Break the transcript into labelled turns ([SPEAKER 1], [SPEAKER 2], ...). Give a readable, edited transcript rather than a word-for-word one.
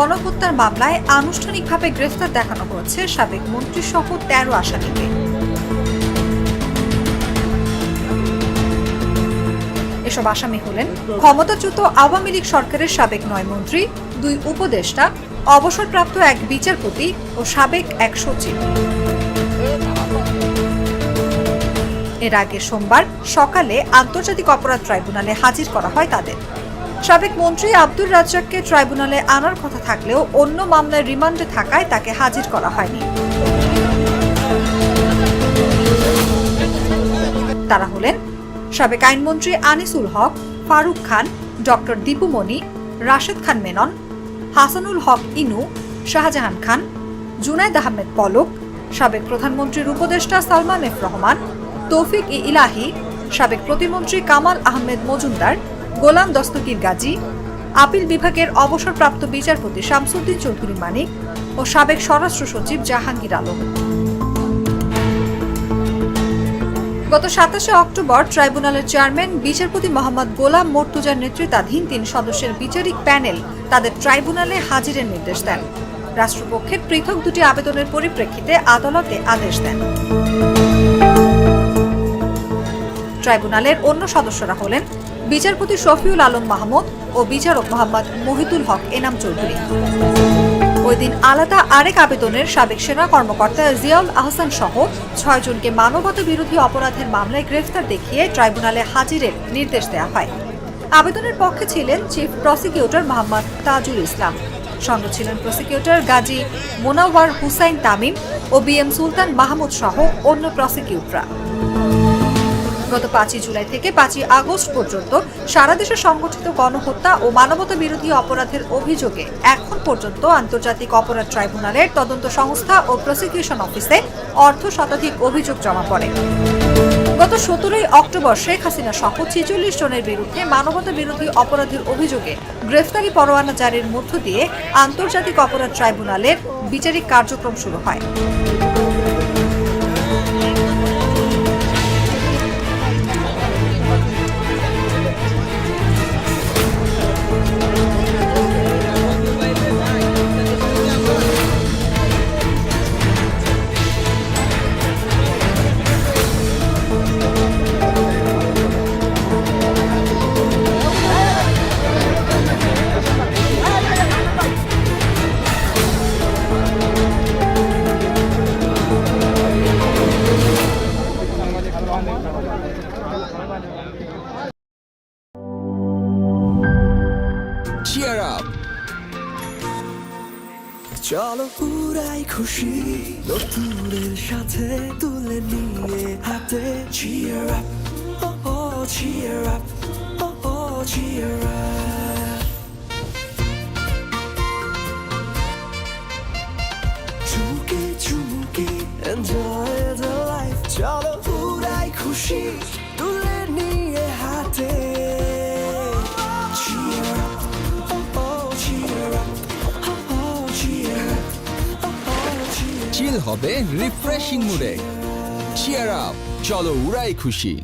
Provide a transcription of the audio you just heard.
[SPEAKER 1] গণহত্যার মামলায় আনুষ্ঠানিকভাবে গ্রেফতার দেখানো হয়েছে সাবেক মন্ত্রীসহ ১৩ আসামিকে। এসব আসামি হলেন ক্ষমতাচ্যুত আওয়ামী লীগ সরকারের সাবেক ৯ মন্ত্রী, ২ উপদেষ্টা, অবসরপ্রাপ্ত এক বিচারপতি ও সাবেক এক সচিব। এর আগে সোমবার সকালে আন্তর্জাতিক অপরাধ ট্রাইব্যুনালে হাজির করা হয় তাদের। সাবেক মন্ত্রী আব্দুর রাজ্জাককে ট্রাইব্যুনালে আনার কথা থাকলেও অন্য মামলায় রিমান্ডে থাকায় তাকে হাজির করা হয়নি। তারা হলেন সাবেক আইনমন্ত্রী আনিসুল হক, ফারুক খান, ডক্টর দীপু মনি, রাশেদ খান মেনন, হাসানুল হক ইনু, শাহজাহান খান, জুনায়েদ আহমেদ পলক, সাবেক প্রধানমন্ত্রীর উপদেষ্টা সালমান এফ রহমান, তৌফিক ই ইলাহি, সাবেক প্রতিমন্ত্রী কামাল আহমেদ মজুমদার, গোলাম দস্তগীর গাজী, আপিল বিভাগের অবসরপ্রাপ্ত বিচারপতি শামসুদ্দিন চৌধুরী মানিক ও সাবেক স্বরাষ্ট্র সচিব জাহাঙ্গীর আলম। গত ২৭ অক্টোবর ট্রাইব্যুনালের চেয়ারম্যান বিচারপতি মোহাম্মদ গোলাম মর্তুজার নেতৃত্বাধীন ৩ সদস্যের বিচারিক প্যানেল তাদের ট্রাইব্যুনালে হাজিরের নির্দেশ দেন। রাষ্ট্রপক্ষের পৃথক ২টি আবেদনের পরিপ্রেক্ষিতে আদালতে আদেশ দেন। ট্রাইব্যুনালের অন্য সদস্যরা হলেন বিচারপতি শফিউল আলম মাহমুদ ও বিচারক মোহাম্মদ মহিতুল হক এনাম চৌধুরী। ওই দিন আলাদা আরেক আবেদনের সাবেক সেনা কর্মকর্তা জিয়াউল আহসান সহ ৬ জনকে মানবতা বিরোধী অপরাধের মামলায় গ্রেফতার দেখিয়ে ট্রাইব্যুনালে হাজিরের নির্দেশ দেওয়া হয়। আবেদনের পক্ষে ছিলেন চিফ প্রসিকিউটর মোহাম্মদ তাজুল ইসলাম, সঙ্গে ছিলেন প্রসিকিউটর গাজী মোনাওয়ার হুসাইন তামিম ও বিএম সুলতান মাহমুদ সহ অন্য প্রসিকিউটররা। গত ৫ জুলাই থেকে ৫ আগস্ট পর্যন্ত সারা দেশে সংগঠিত গণহত্যা ও মানবতা বিরোধী অপরাধের অভিযোগে এখন পর্যন্ত আন্তর্জাতিক অপরাধ ট্রাইব্যুনালের তদন্ত সংস্থা ও প্রসিকিউশন অফিসে অর্ধ শতাধিক অভিযোগ জমা পড়ে। গত ১৭ অক্টোবর শেখ হাসিনা সহ ৪৬ জনের বিরুদ্ধে মানবতা বিরোধী অপরাধের অভিযোগে গ্রেফতারি পরোয়ানা জারির মধ্য দিয়ে আন্তর্জাতিক অপরাধ ট্রাইব্যুনালের বিচারিক কার্যক্রম শুরু হয়।
[SPEAKER 2] Cheer up! চলো পুরাই খুশি নতুনের সাথে তুলে নিয়ে হাতে Cheer up! Oh oh cheer up! Oh oh cheer up! চুমুকে চুমুকে enjoy the life চলো পুরাই খুশি তুলে নিয়ে হাতে Cheer up! চিল হবে রিফ্রেশিং মুডে চিয়ার আপ চলো উড়াই খুশি।